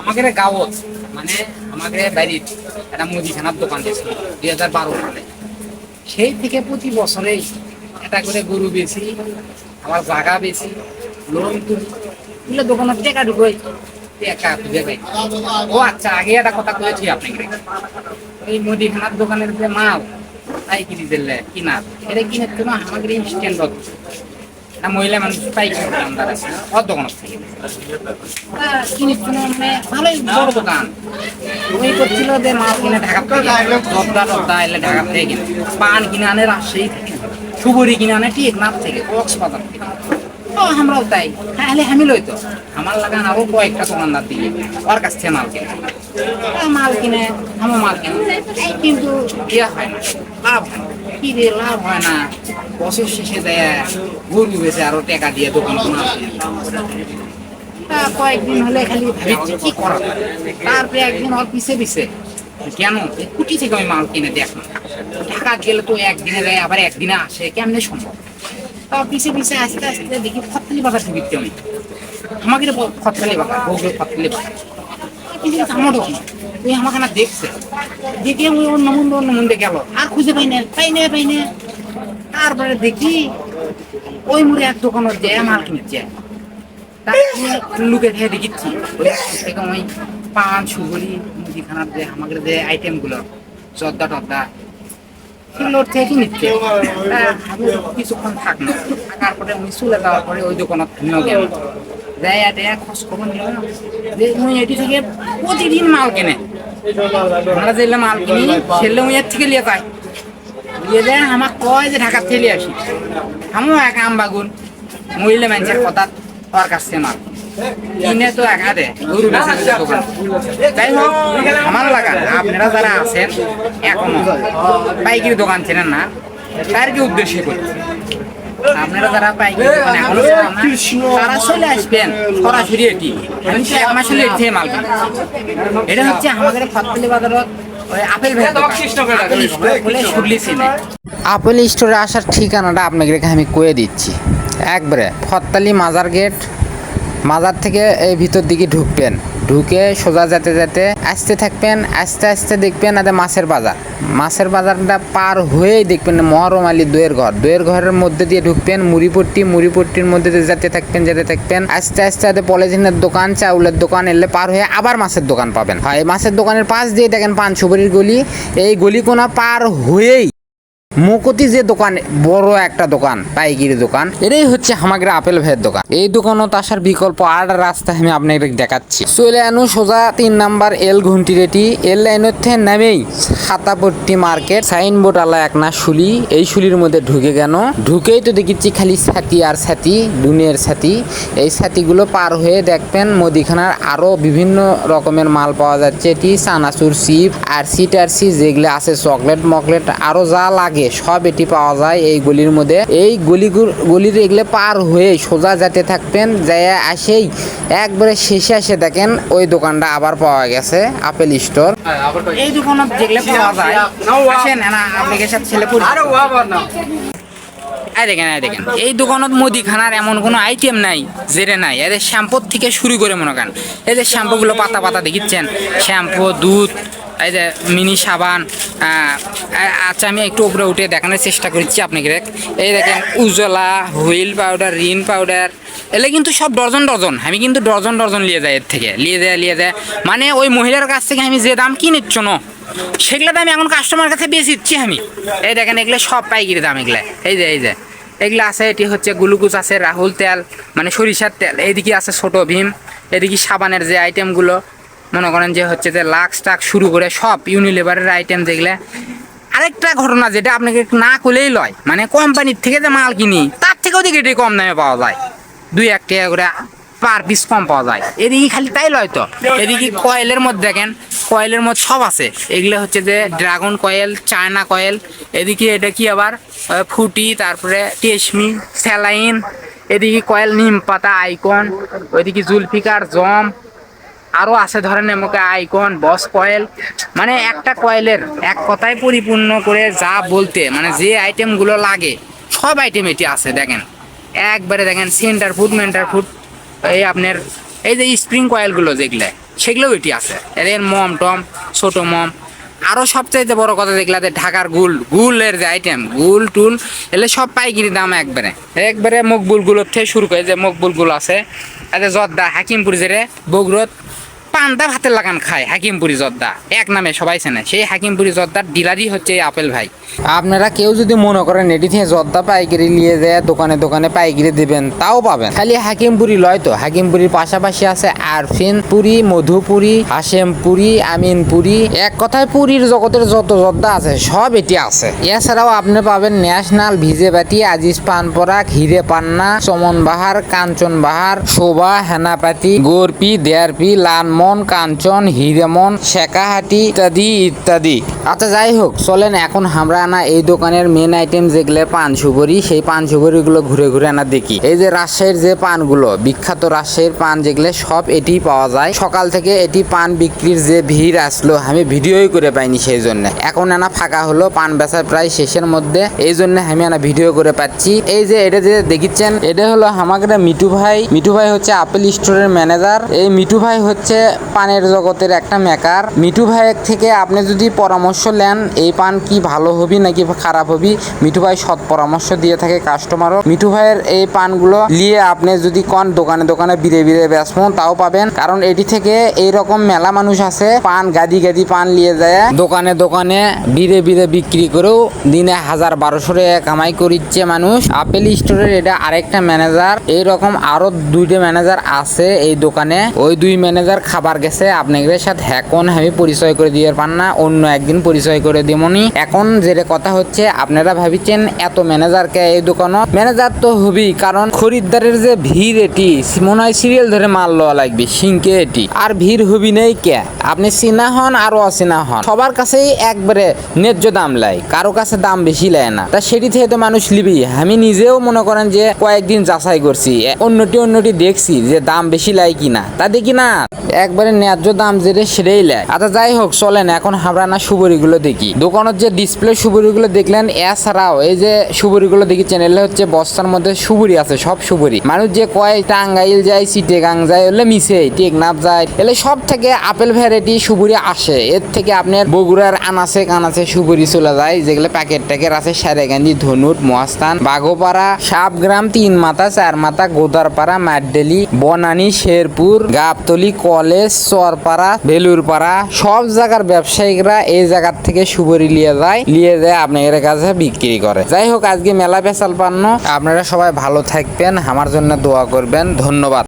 আমাদের গাঁৱত মানে আমাদের বাড়ির একটা মুদিখানার দোকান দিয়েছিল 2012 সালে। সেই থেকে প্রতি বছরেই একটা করে গরু বেশি, আবার জাগা বেশি, লোন তুলি, তুলে দোকানের টাকা ঢুকোই, টাকা খুঁজে পাই। ও আচ্ছা, আগে একটা কথা বলেছি আপনাকে, এই মুদিখানার দোকানের যে মাল তাই কিনে দিলে কিনা, এটা কিনে তো আমাদের স্ট্যান্ড একটা মহিলা মানুষ পাইকারি দোকানদার আছে ওর দোকান থেকে কিনেছিল, মানে ভালোই বড় দোকান। ওই করছিল যে মাল কিনে ঢাকা টদ্দা এলে ঢাকা থেকে কিনে, পান কিনে আনে রাজশাহী থেকে, সুবরি কিনে আনে টেকনাফ থেকে, কক্সবাজার থেকে। ও আমরাও তাই, তাহলে আমি লইতো আমার লাগান আরো কয়েকটা দোকানদার দিয়ে ওর কাছ থেকে মাল কিনে, মাল কিনে আমার মাল কিনে, কিন্তু ইয়ে হয় না, লাভ হয় না। কি রে লাভ হয় না, বছর শেষে দেয় গরু বেছে আরো টাকা দিয়ে দোকান মাল কিনে। কয়েকদিন হলে খালি ভাবছি কি করা, তারপরে একদিন ওর পিছে পিছে কেন কুটি থেকে আমি মাল কিনে দেখলাম, ঢাকা গেলে তো একদিনে দেয় আবার একদিনে আসে, কেমনে সম্ভব। তার পিছে পিছে আস্তে আস্তে দেখি ফতলি বাজার ঢুকতে আমি, আমাকে ফতলি বাজার বউকে ফতলি বাজার কিন্তু আমার দোকান, তুই আমাকে না দেখছে, দেখে ওই অন্য মন্দে গেল, আর খুঁজে পাই না। তারপরে দেখি ওই মুড়ে এক দোকানের যে মাল কিনেছে, লুকে খেয়ে দেখিচ্ছি ওই পান সুগরি মুদিখানার যে আমাদের যে আইটেম গুলো জর্দা টদ্দা সেগুলোর থেকে নিচ্ছে। কিছুক্ষণ থাক না, থাকার পরে উনি চলে যাওয়ার পরে ওই দোকানত নিয়ে গেল, যাই খোঁজ খবর নিল যে উনি এটি থেকে প্রতিদিন মাল কেনে। আমরা যেগুলো মাল কিনি সেগুলো উনি এর থেকে লিয়ে যায়, লিয়ে যায় আমার কয় যে ঢাকার থেকে আসি, আমিও এক আমবাগুন মহিলা মানুষের কথা ওর কাছ থেকে মাল কিনে তো একাদে গরু বেচা দোকান। যাই হোক, আমার লাগান আপনারা যারা আছেন এখনো পাইকারি দোকান চেনেন না, তার কি উদ্দেশ্য করছে, আপনারা যারা পাইকারি দোকান এখনো তারা চলে আসবেন সরাসরি। এটি আমি তো এক মাস হলে এর থেকে মাল কিনি। এটা হচ্ছে আমাদের ফতলি বাজারত আপেল বলে শুনলি চিনে। আপেল স্টোরে আসার ঠিকানাটা আপনাকে আমি কয়ে দিচ্ছি। একবারে ফতলি মাজার গেট, মাজার থেকে এই ভিতর দিকে ঢুকবেন, ঢুকে সোজা যেতে যেতে আসতে থাকবেন, আস্তে আস্তে দেখবেন আদে মাছের বাজারটা পার হয়েই দেখবেন মহরম আলী দইয়ের ঘরের মধ্যে দিয়ে ঢুকবেন, মুড়িপট্টির মধ্যে দিয়ে যেতে থাকবেন আস্তে আস্তে আদে পলিথিনের দোকান, চাউলের দোকান এলে পার হয়ে আবার মাছের দোকান পাবেন। হয় মাছের দোকানের পাশ দিয়ে দেখেন পান সুপারির গলি, এই গলিকোনা পার হয়েই মুকতি যে দোকান, বড় একটা দোকান পাইকারি দোকান, এটাই হচ্ছে আমাদের আপেল ভাইয়ের দোকান। এই দোকানত আসার বিকল্প আর রাস্তা আমি আপনাকে দেখাচ্ছি। চলে আনো সোজা 3 নাম্বার এল ঘুন্টিরেটি, এল লাইনের থেকে নামেই খাতাপট্টি মার্কেট, সাইনবোর্ড আলা এক না শুলি, এই শুলির মধ্যে ঢুকেই তো দেখেছি খালি ছাতি আর ছাতি, দুনিয়ার ছাতি। এই ছাতিগুলো পার হয়ে দেখবেন মুদিখানার আরো বিভিন্ন রকমের মাল পাওয়া যাচ্ছে। এটি চানাচুর, চিপ আর টারসি যেগুলো আছে, চকলেট মকলেট আরো যা লাগে সব এটি পাওয়া যায় এই গলির মধ্যে। এই গলির এগুলো পার হয়ে সোজা যেতে থাকবেন, যায় আসেই একবারে শেষে আসে দেখেন ওই দোকানটা আবার পাওয়া গেছে আপেল স্টোর। এই দোকানত যেগুলো পাওয়া যায় আসেন না আপনাদের সাথে ছেলে দেখেন এই দোকানত মুদিখানার এমন কোনো আইটেম নাই যেটা নাই। এদের শ্যাম্পুর থেকে শুরু করে মনে করেন এদের শ্যাম্পুগুলো পাতা দেখিচ্ছেন, শ্যাম্পু, দুধ, এই যে মিনি সাবান। আচ্ছা, আমি একটু উপরে উঠে দেখানোর চেষ্টা করছি আপনাকে। এই দেখেন Ujjwala, wheel powder, Rin powder, এলে কিন্তু সব ডজন। আমি কিন্তু ডজন নিয়ে যাই, এর থেকে নিয়ে যায় মানে ওই মহিলার কাছ থেকে আমি যে দাম কিনেছ না সেগুলো দাম এখন কাস্টমার কাছে বেশি দিচ্ছি আমি। এই দেখেন এগুলো সব পাইকারি দাম, এগুলো এই যে এগুলো আছে। এটি হচ্ছে গ্লুকোজ আছে, রাহুল তেল মানে সরিষার তেল, এইদিকে আছে ছোট ভীম, এদিকে সাবানের যে আইটেমগুলো মনে করেন যে হচ্ছে যে লাক্স টাক শুরু করে সব ইউনিলিভারের আইটেম যেগুলো। আরেকটা ঘটনা যেটা আপনাকে না করলেই লয়, মানে কোম্পানির থেকে যে মাল কিনি তার থেকেও দেখি এটি কম দামে পাওয়া যায়, 2-1 টাকা করে পার পিস কম পাওয়া যায়। এদিকে খালি তাই লয় তো, এদিকে কয়েলের মধ্যে দেখেন, কয়েলের মধ্যে সব আছে। এগুলো হচ্ছে যে ড্রাগন কয়েল, চায়না কয়েল, এদিকে এটা কি আবার ফুটি, তারপরে টেসমি, স্যালাইন, এদিকে কয়েল নিম পাতা, আইকন, ওইদিকে জুলফিকার, জম, আরও আছে ধরেন এমকে আইকন, বস কয়েল। মানে একটা কয়েলের এক কথায় পরিপূর্ণ করে যা বলতে মানে যে আইটেমগুলো লাগে সব আইটেম এটি আছে। দেখেন একবারে দেখেন সেন্টার ফুট, মেন্টার ফুট, এই আপনার এই যে স্প্রিং কয়েলগুলো যেগুলো, সেগুলোও এটি আছে। এর মম টম, ছোট মম। আরো সবচাইতে বড় কথা দেখলা যে ঢাকার গুলের যে আইটেম, গুল টুল এলে সব পাইকারি দাম একবারে একবারে। মকবুলগুলোর থেকে শুরু করে যে মকবুলগুলো আছে, এতে জর্দা হাকিমপুরি যে বগুড়ত পান্তা ভাতের লাগান খায়, হাকিমপুরি জর্দা এক নামে সবাই চেনে। সেই হাকিমপুরি জর্দার ডিলারই হচ্ছে এই আপেল ভাই। আপনারা কেউ যদি মনে করেন এটি থেকে জর্দা পাইকারি নিয়ে যায় দোকানে দোকানে পাইকারি দেবেন, তাও পাবেন। খালি হাকিমপুরি লয় তো, হাকিমপুরির পাশাপাশি আছে আরফিনপুরি, মধুপুরি, হাশেমপুরি, আমিনপুরি। এক কথায় পুরীর জগতের যত জর্দা আছে সব এটি আছে। এছাড়াও আপনি পাবেন ন্যাশনাল, ভিজেবাটি, আজিজ পানপরাগ, হিরে পান্না, চমন বাহার, কাঞ্চন বাহার, শোভা, হেনাপাতি, গোরপি, দেয়ারপি, লানমন, কাঞ্চন, হিরেমন, শেখাহাটি ইত্যাদি ইত্যাদি। আচ্ছা যাই হোক, চলেন এখন আমরা আনা এই দোকানের মেন আইটেম যেগুলো পান সুপারি, সেই পান সুপারিগুলো ঘুরে ঘুরে আনা দেখি। এই যে রাজশাহীর যে পানগুলো, বিখ্যাত রাজশাহীর পান যেগুলো, সব এটি পাওয়া যায়। সকাল থেকে এটি পান বিক্রির যে ভিড় আসলো, আমি ভিডিওই করে পাইনি, সেই জন্য এখন আনা ফাঁকা হলো, পান বেচার প্রায় শেষের মধ্যে, এই জন্য আমি আনা ভিডিও করে পাচ্ছি। এই যে এটা যে দেখিচ্ছেন, এটা হলো আমাদের মিঠু ভাই। মিঠু ভাই হচ্ছে আপেল স্টোরের ম্যানেজার। এই মিঠু ভাই হচ্ছে পানের জগতের একটা মেকার। মিঠু ভাইয়ের থেকে আপনি যদি পরামর্শ নেন এই পান কি ভালো হবি নাকি খারাপ হবি, মিঠু ভাই সৎ পরামর্শ দিয়ে থাকে কাস্টমারও। মিঠু ভাইয়ের এই পানগুলো নিয়ে আপনি যদি কোন দোকানে দোকানে বিরে বিরে বেচবেন, তাও পাবেন। কারণ এটি থেকে এইরকম মেলা মানুষ আছে পান গাদি গাদি পান নিয়ে যায় দোকানে দোকানে বিরে বিরে বিক্রি করেও দিনে 1000-1200 টাকা কামাই করিচ্ছে মানুষ। আপেল স্টোরের এটা আরেকটা ম্যানেজার। এইরকম আরো 2টা ম্যানেজার আছে এই দোকানে। ওই 2 ম্যানেজার খাবার গেছে আপনাদের সাথে, এখন আমি পরিচয় করে দিয়ে পান না, অন্য একদিন পরিচয় করে দিমনি। এখন যেটা কথা হচ্ছে, আপনারা ভাবিছেন এত ম্যানেজারকে এই দোকানে, ম্যানেজার তো হবি, কারণ খরিদ্দারের যে ভিড়, এটি মনে হয় সিরিয়াল ধরে মাল লওয়া লাগবে সিংকে এটি, আর ভিড় হবি নেই কে। আপনি চিনা হন আর অচিনা হন, সবার কাছেই একবারে ন্যায্য দাম লাই, কারো কাছে দাম বেশি লাই না। তা সেটি থেকে তো মানুষ লিবি। আমি নিজেও মনে করেন যে কয়েকদিন যাচাই করছি, অন্যটি দেখছি যে দাম বেশি লাই কিনা, তা দেখি না একবারে ন্যায্য দাম যেটা সেটাই লাই। আচ্ছা যাই হোক, চলেন এখন আমরা না সুপারিগুলো দেখি। দোকানের যে ডিসপ্লে সুপারিগুলো দেখলেন, এছাড়াও এই যে সুপারিগুলো দেখি চ্যানেলে হচ্ছে বস্তার মধ্যে সুপারি আছে, সব সুপারি। মানুষ যে কয় টাঙ্গাইল যায়, চিটেগাং যায়, এলে মিশে টেকনাফ যায়, এলে সব থেকে আপেল ভ্যারাইটি সুপারি আসে। এর থেকে আপনার বগুড়ার আনাচে কানাচে সুপারি চলে যায়, যেগুলো প্যাকেট ট্যাকেট আছে, সারেগান্ধি, ধনুট, মহাস্থান, বাঘোপাড়া, সাবগ্রাম, 3 মাথা, 4 মাথা, গোদারপাড়া, মাডডেলি, বনানী, শেরপুর, গাবতলি, কলেজ, চরপাড়া, বেলুরপাড়া, সব জায়গার ব্যবসায়িকরা এই জায়গার থেকে সুপারি নিয়ে যায় আপনাদের কাছে বিক্রি করে। যাই হোক, আজকে মেলা পেশাল পান্ন। আপনারা সবাই ভালো থাকবেন, আমার জন্য দোয়া করবেন। ধন্যবাদ।